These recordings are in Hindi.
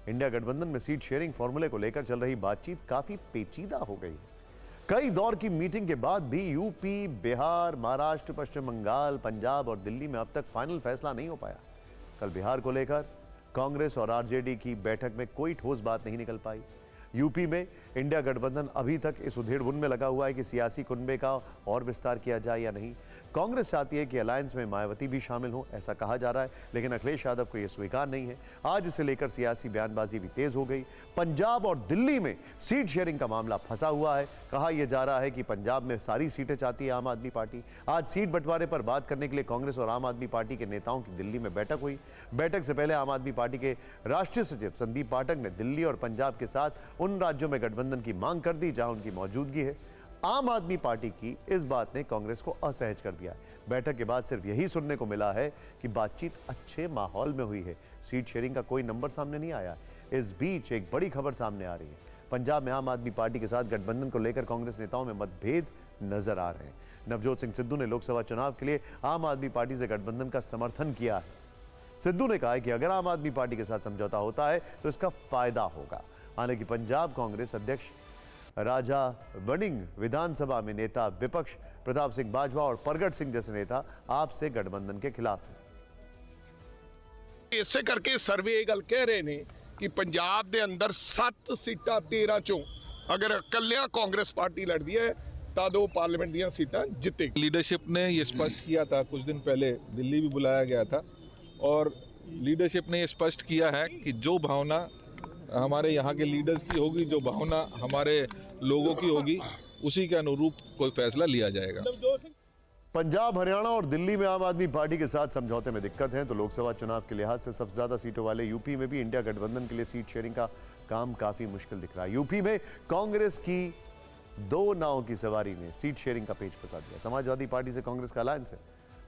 इंडिया गठबंधन में सीट शेयरिंग फॉर्मूले को लेकर चल रही बातचीत काफी पेचीदा हो गई है। कई दौर की मीटिंग के बाद भी यूपी, बिहार, महाराष्ट्र, पश्चिम बंगाल, पंजाब और दिल्ली में अब तक फाइनल फैसला नहीं हो पाया। कल बिहार को लेकर कांग्रेस और आरजेडी की बैठक में कोई ठोस बात नहीं निकल पाई। यूपी में इंडिया गठबंधन अभी तक इस उधेड़-बुन में लगा हुआ है कि सियासी कुनबे का और विस्तार किया जाए या नहीं। कांग्रेस चाहती है कि अलायंस में मायावती भी शामिल हो, ऐसा कहा जा रहा है, लेकिन अखिलेश यादव को यह स्वीकार नहीं है। आज इसे लेकर सियासी बयानबाजी भी तेज हो गई। पंजाब और दिल्ली में सीट शेयरिंग का मामला फंसा हुआ है। कहा यह जा रहा है कि पंजाब में सारी सीटें चाहती है आम आदमी पार्टी। आज सीट बंटवारे पर बात करने के लिए कांग्रेस और आम आदमी पार्टी के नेताओं की दिल्ली में बैठक हुई। बैठक से पहले आम आदमी पार्टी के राष्ट्रीय सचिव संदीप पाठक ने दिल्ली और पंजाब के साथ उन राज्यों में गठबंधन की मांग कर दी जहां उनकी मौजूदगी है। आम आदमी पार्टी की इस बात ने कांग्रेस को असहज कर दिया। बैठक के बाद सिर्फ यही सुनने को मिला है कि बातचीत अच्छे माहौल में हुई है। सीट शेयरिंग का कोई नंबर सामने नहीं आया। इस बीच एक बड़ी खबर सामने आ रही है। पंजाब में आम आदमी पार्टी के साथ गठबंधन को लेकर कांग्रेस नेताओं में मतभेद नजर आ रहे हैं। नवजोत सिंह सिद्धू ने लोकसभा चुनाव के लिए आम आदमी पार्टी से गठबंधन का समर्थन किया है। सिद्धू ने कहा है कि अगर आम आदमी पार्टी के साथ समझौता होता है तो इसका फायदा होगा। हालांकि पंजाब कांग्रेस अध्यक्ष राजा वड़िंग विधानसभा में नेता विपक्ष प्रताप सिंह बाजवा और प्रगट सिंह जैसे नेता आपसे गठबंधन के खिलाफ हैं। ਇਸੇ ਕਰਕੇ ਸਰਵੇ ਇਹ ਗੱਲ ਕਹਿ ਰਹੇ ਨੇ ਕਿ ਪੰਜਾਬ ਦੇ ਅੰਦਰ 7 ਸੀਟਾਂ 13 ਚੋਂ ਅਗਰ ਇਕੱਲਿਆਂ ਕਾਂਗਰਸ ਪਾर्टी लड़ती है ਤਾਂ दो पार्लियामेंट ਦੀਆਂ सीटां जितेगी। लीडरशिप ने ये स्पष्ट किया था, कुछ दिन पहले दिल्ली भी बुलाया गया था और लीडरशिप ने ये स्पष्ट किया है कि जो भावना हमारे यहाँ के लीडर्स की होगी, जो भावना हमारे लोगों की होगी, उसी के अनुरूप कोई फैसला लिया जाएगा। पंजाब, हरियाणा और दिल्ली में आम आदमी पार्टी के साथ समझौते में दिक्कत है तो लोकसभा चुनाव के लिहाज से सबसे ज्यादा सीटों वाले यूपी में भी इंडिया गठबंधन के लिए सीट शेयरिंग का काम काफी मुश्किल दिख रहा है। यूपी में कांग्रेस की दो नाव की सवारी ने सीट शेयरिंग का पेच फंसा दिया। समाजवादी पार्टी से कांग्रेस का अलायंस है।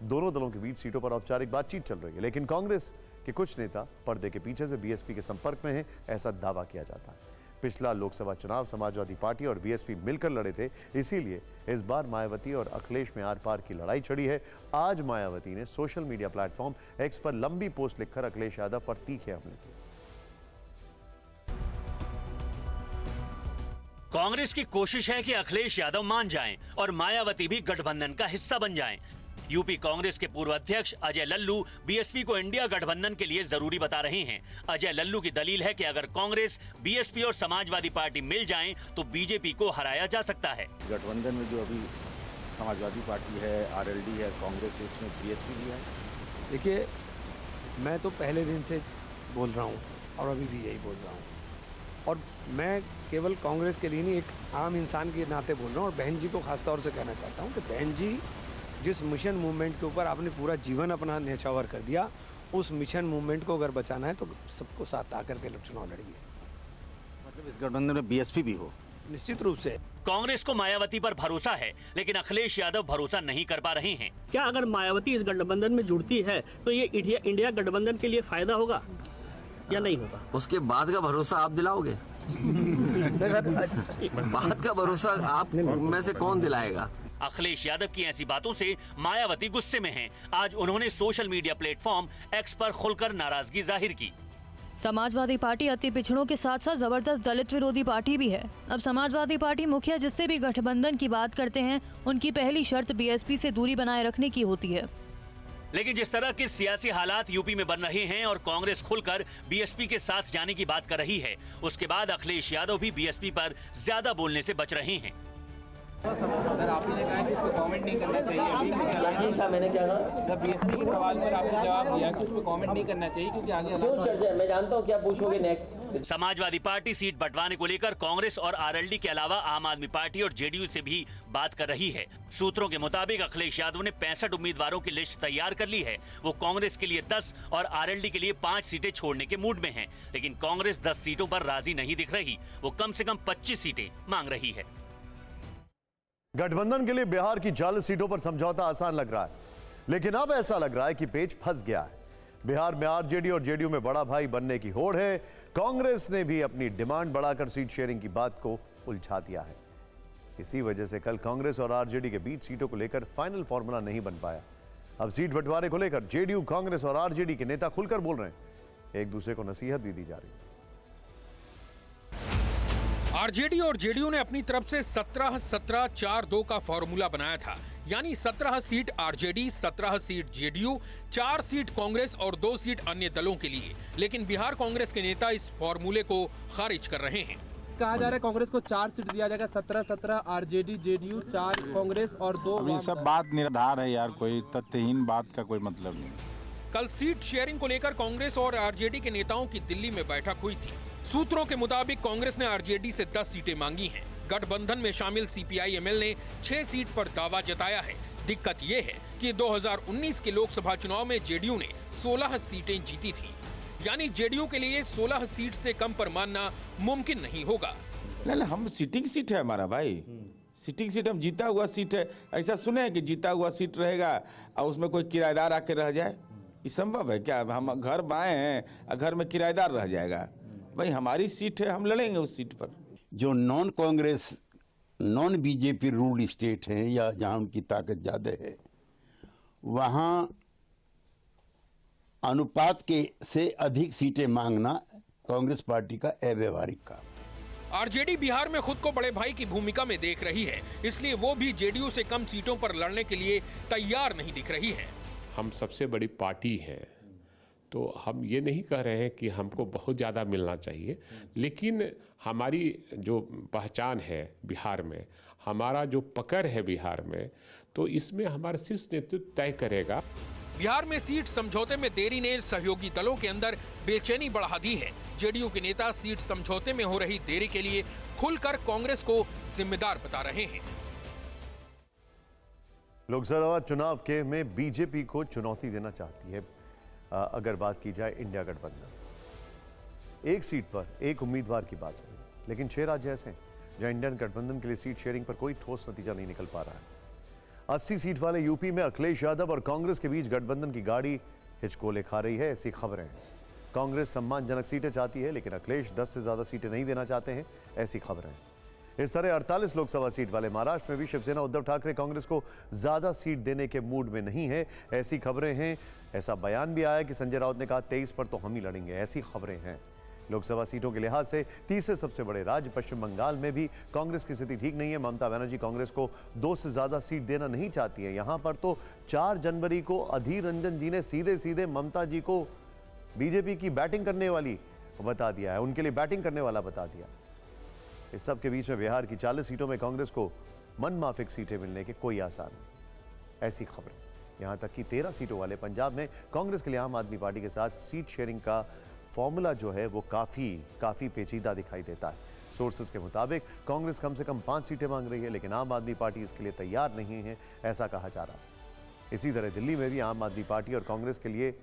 दोनों दलों के बीच सीटों पर औपचारिक बातचीत चल रही है, लेकिन कांग्रेस के कुछ नेता पर्दे के पीछे से बीएसपी के संपर्क में हैं, ऐसा दावा किया जाता है। पिछला लोकसभा चुनाव समाजवादी पार्टी और बीएसपी मिलकर लड़े थे, इसीलिए इस बार मायावती और अखिलेश में आर पार की लड़ाई छिड़ी है। आज मायावती ने सोशल मीडिया प्लेटफॉर्म एक्स पर लंबी पोस्ट लिखकर अखिलेश यादव पर तीखे हमले किए। कांग्रेस की कोशिश है कि अखिलेश यादव मान जाएं और मायावती भी गठबंधन का हिस्सा बन जाएं। यूपी कांग्रेस के पूर्व अध्यक्ष अजय लल्लू बीएसपी को इंडिया गठबंधन के लिए जरूरी बता रहे हैं। अजय लल्लू की दलील है कि अगर कांग्रेस, बीएसपी और समाजवादी पार्टी मिल जाएं तो बीजेपी को हराया जा सकता है। गठबंधन में जो अभी समाजवादी पार्टी है, आरएलडी है, कांग्रेस है, इसमें बीएसपी भी है। देखिए, मैं तो पहले दिन से बोल रहा हूँ और अभी भी यही बोल रहा हूँ, और मैं केवल कांग्रेस के लिए नहीं, एक आम इंसान के नाते बोल रहा हूँ। और बहन जी को खास तौर से कहना चाहता हूँ कि बहन जी, जिस मिशन मूवमेंट के ऊपर आपने पूरा जीवन अपना न्यौछावर कर दिया, उस मिशन मूवमेंट को अगर बचाना है तो सबको साथ आकर के चुनाव लड़िए। मतलब इस गठबंधन में बीएसपी भी हो? निश्चित रूप से। कांग्रेस को मायावती पर भरोसा है, लेकिन अखिलेश यादव भरोसा नहीं कर पा रहे हैं। क्या अगर मायावती इस गठबंधन में जुड़ती है तो ये इंडिया गठबंधन के लिए फायदा होगा या नहीं होगा? उसके बाद का भरोसा आप दिलाओगे? बाद का भरोसा आप में से कौन दिलाएगा? अखिलेश यादव की ऐसी बातों से मायावती गुस्से में हैं। आज उन्होंने सोशल मीडिया प्लेटफॉर्म एक्स पर खुलकर नाराजगी जाहिर की। समाजवादी पार्टी अति पिछड़ों के साथ साथ जबरदस्त दलित विरोधी पार्टी भी है। अब समाजवादी पार्टी मुखिया जिससे भी गठबंधन की बात करते हैं, उनकी पहली शर्त बीएसपी से दूरी बनाए रखने की होती है। लेकिन जिस तरह के सियासी हालात यूपी में बन रहे हैं और कांग्रेस खुलकर बीएसपी के साथ जाने की बात कर रही है, उसके बाद अखिलेश यादव भी बीएसपी पर ज्यादा बोलने से बच रहे हैं। सर, आपने कहा कि इस पर कमेंट नहीं करना चाहिए। मैंने क्या कहा? बीएसपी के सवाल पर आपने जवाब दिया कि उस पर कमेंट नहीं करना चाहिए क्योंकि आगे क्यों चर्चा है। मैं जानता हूँ क्या पूछोगे नेक्स्ट। समाजवादी पार्टी सीट बंटवाने को लेकर कांग्रेस और आरएलडी के अलावा आम आदमी पार्टी और जेडीयू से भी बात कर रही है। सूत्रों के मुताबिक अखिलेश यादव ने 65 उम्मीदवारों की लिस्ट तैयार कर ली है। वो कांग्रेस के लिए 10 और आरएलडी के लिए 5 सीटें छोड़ने के मूड में है, लेकिन कांग्रेस 10 सीटों पर राजी नहीं दिख रही। वो कम से कम 25 सीटें मांग रही है। गठबंधन के लिए बिहार की 40 सीटों पर समझौता आसान लग रहा है, लेकिन अब ऐसा लग रहा है कि पेच फंस गया है। बिहार में आरजेडी और जेडीयू में बड़ा भाई बनने की होड़ है। कांग्रेस ने भी अपनी डिमांड बढ़ाकर सीट शेयरिंग की बात को उलझा दिया है। इसी वजह से कल कांग्रेस और आरजेडी के बीच सीटों को लेकर फाइनल फॉर्मूला नहीं बन पाया। अब सीट बंटवारे को लेकर जेडीयू, कांग्रेस और आरजेडी के नेता खुलकर बोल रहे हैं। एक दूसरे को नसीहत भी दी जा रही है। आरजेडी और जेडीयू ने अपनी तरफ से 17-17-4-2 का फॉर्मूला बनाया था, यानी 17 seat RJD, 17 seat JDU, 4 seat Congress और 2 सीट अन्य दलों के लिए। लेकिन बिहार कांग्रेस के नेता इस फॉर्मूले को खारिज कर रहे हैं। कहा जा रहा है कांग्रेस को 4 सीट दिया जाएगा, 17-17 आरजेडी, जेडीयू, 4 कांग्रेस और 2। अभी सब बात निर्धार है यार, कोई तथ्यहीन बात का कोई मतलब नहीं। कल सीट शेयरिंग को लेकर कांग्रेस और आरजेडी के नेताओं की दिल्ली में बैठक हुई थी। सूत्रों के मुताबिक कांग्रेस ने आरजेडी से 10 सीटें मांगी हैं। गठबंधन में शामिल सीपीआई-एमएल ने 6 सीट पर दावा जताया है। दिक्कत ये है कि 2019 के लोकसभा चुनाव में जेडीयू ने 16 सीटें जीती थी, यानी जेडीयू के लिए 16 सीट से कम पर मानना मुमकिन नहीं होगा। नहीं, हम सिटिंग सीट है हमारा भाई, सिटिंग सीट, हम जीता हुआ सीट है। ऐसा सुने हैं कि जीता हुआ सीट रहेगा और उसमें कोई किराएदार आके रह जाए? ये संभव है क्या? हम घर बाए हैं और घर में किराएदार रह जाएगा? भाई हमारी सीट है, हम लड़ेंगे उस सीट पर। जो non Congress, non BJP ruled state हैं या जहां उनकी ताकत ज्यादा है, वहां अनुपात के से अधिक सीटें मांगना कांग्रेस पार्टी का अव्यवहारिक काम। आरजेडी बिहार में खुद को बड़े भाई की भूमिका में देख रही है, इसलिए वो भी जेडीयू से कम सीटों पर लड़ने के लिए तैयार नहीं दिख रही है। हम सबसे बड़ी पार्टी है, तो हम ये नहीं कह रहे हैं कि हमको बहुत ज़्यादा मिलना चाहिए, लेकिन हमारी जो पहचान है बिहार में, हमारा जो पकड़ है बिहार में, तो इसमें हमारा शीर्ष नेतृत्व तय करेगा। बिहार में सीट समझौते में देरी ने सहयोगी दलों के अंदर बेचैनी बढ़ा दी है। जेडीयू के नेता सीट समझौते में हो रही देरी के लिए खुलकर कांग्रेस को जिम्मेदार बता रहे हैं। लोकसभा चुनाव के में बीजेपी को चुनौती देना चाहती है। अगर बात की जाए इंडिया गठबंधन, एक सीट पर एक उम्मीदवार की बात हो, लेकिन 6 राज्य ऐसे हैं जहां इंडियन गठबंधन के लिए सीट शेयरिंग पर कोई ठोस नतीजा नहीं निकल पा रहा है। 80 सीट वाले यूपी में अखिलेश यादव और कांग्रेस के बीच गठबंधन की गाड़ी हिचकोले खा रही है, ऐसी खबरें हैं। कांग्रेस सम्मानजनक सीटें चाहती है, लेकिन अखिलेश 10 से ज्यादा सीटें नहीं देना चाहते हैं, ऐसी खबरें हैं। इस तरह 48 लोकसभा सीट वाले महाराष्ट्र में भी शिवसेना उद्धव ठाकरे कांग्रेस को ज्यादा सीट देने के मूड में नहीं है, ऐसी खबरें हैं। ऐसा बयान भी आया कि संजय राउत ने कहा 23 पर तो हम ही लड़ेंगे, ऐसी खबरें हैं। लोकसभा सीटों के लिहाज से तीसरे सबसे बड़े राज्य पश्चिम बंगाल में भी कांग्रेस की स्थिति ठीक नहीं है। ममता बनर्जी कांग्रेस को 2 से ज्यादा सीट देना नहीं चाहती है। यहां पर तो 4 जनवरी को अधीर रंजन जी ने सीधे सीधे ममता जी को बीजेपी की बैटिंग करने वाली बता दिया है, उनके लिए बैटिंग करने वाला बता दिया। इस सब के बीच में बिहार की 40 सीटों में कांग्रेस को मनमाफिक सीटें मिलने के कोई आसार नहीं, ऐसी खबरें। यहां तक कि 13 सीटों वाले पंजाब में कांग्रेस के लिए आम आदमी पार्टी के साथ सीट शेयरिंग का फॉर्मूला जो है वो काफी पेचीदा दिखाई देता है। सोर्सेस के मुताबिक कांग्रेस कम से कम 5 सीटें मांग रही है, लेकिन आम आदमी पार्टी इसके लिए तैयार नहीं है, ऐसा कहा जा रहा है। इसी तरह दिल्ली में भी आम आदमी पार्टी और कांग्रेस के लिए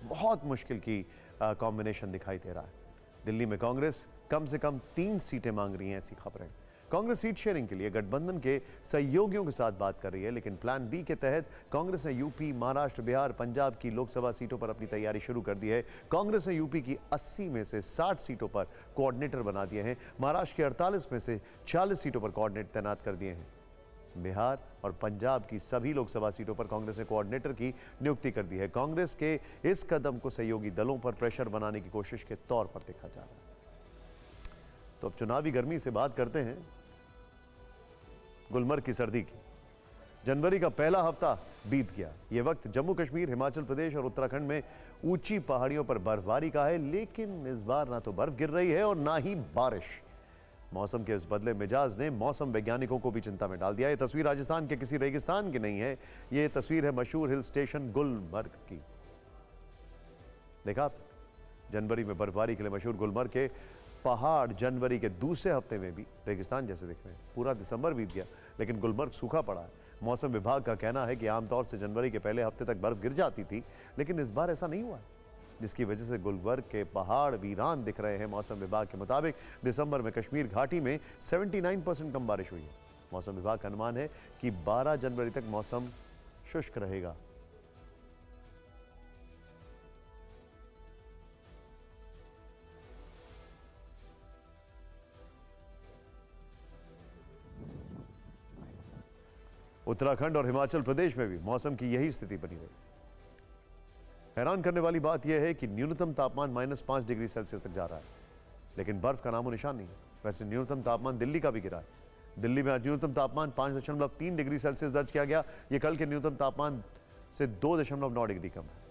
बहुत मुश्किल की कॉम्बिनेशन दिखाई दे रहा है। दिल्ली में कांग्रेस कम से कम 3 सीटें मांग रही हैं, ऐसी खबरें। कांग्रेस सीट शेयरिंग के लिए गठबंधन के सहयोगियों के साथ बात कर रही है, लेकिन प्लान बी के तहत कांग्रेस ने यूपी, महाराष्ट्र, बिहार, पंजाब की लोकसभा सीटों पर अपनी तैयारी शुरू कर दी है। कांग्रेस ने यूपी की 80 में से 60 सीटों पर कोऑर्डिनेटर बना दिए हैं। महाराष्ट्र के 48 में से 40 सीटों पर कोऑर्डिनेटर तैनात कर दिए हैं। बिहार और पंजाब की सभी लोकसभा सीटों पर कांग्रेस ने कोऑर्डिनेटर की नियुक्ति कर दी है। कांग्रेस के इस कदम को सहयोगी दलों पर प्रेशर बनाने की कोशिश के तौर पर देखा जा रहा है। तो अब चुनावी गर्मी से बात करते हैं गुलमर्ग की सर्दी की। जनवरी का पहला हफ्ता बीत गया। यह वक्त जम्मू कश्मीर, हिमाचल प्रदेश और उत्तराखंड में ऊंची पहाड़ियों पर बर्फबारी का है, लेकिन इस बार ना तो बर्फ गिर रही है और ना ही बारिश। मौसम के इस बदले मिजाज ने मौसम वैज्ञानिकों को भी चिंता में डाल दिया। यह तस्वीर राजस्थान के किसी रेगिस्तान की नहीं है, यह तस्वीर है मशहूर हिल स्टेशन गुलमर्ग की। देखा, जनवरी में बर्फबारी के लिए मशहूर गुलमर्ग के पहाड़ जनवरी के दूसरे हफ्ते में भी रेगिस्तान जैसे दिख रहे हैं। पूरा दिसंबर बीत गया, लेकिन गुलमर्ग सूखा पड़ा है। मौसम विभाग का कहना है कि आमतौर से जनवरी के पहले हफ्ते तक बर्फ गिर जाती थी, लेकिन इस बार ऐसा नहीं हुआ, जिसकी वजह से गुलमर्ग के पहाड़ वीरान दिख रहे हैं। मौसम विभाग के मुताबिक दिसंबर में कश्मीर घाटी में 79% कम बारिश हुई है। मौसम विभाग का अनुमान है कि 12 जनवरी तक मौसम शुष्क रहेगा। उत्तराखंड और हिमाचल प्रदेश में भी मौसम की यही स्थिति बनी रही। हैरान करने वाली बात यह है कि न्यूनतम तापमान -5 डिग्री सेल्सियस तक जा रहा है। लेकिन बर्फ का नामो निशान नहीं है। वैसे न्यूनतम तापमान दिल्ली का भी गिरा है। दिल्ली में आज न्यूनतम तापमान 5.3 डिग्री सेल्सियस दर्ज किया गया। ये कल के न्यूनतम तापमान से 2.9 डिग्री कम है।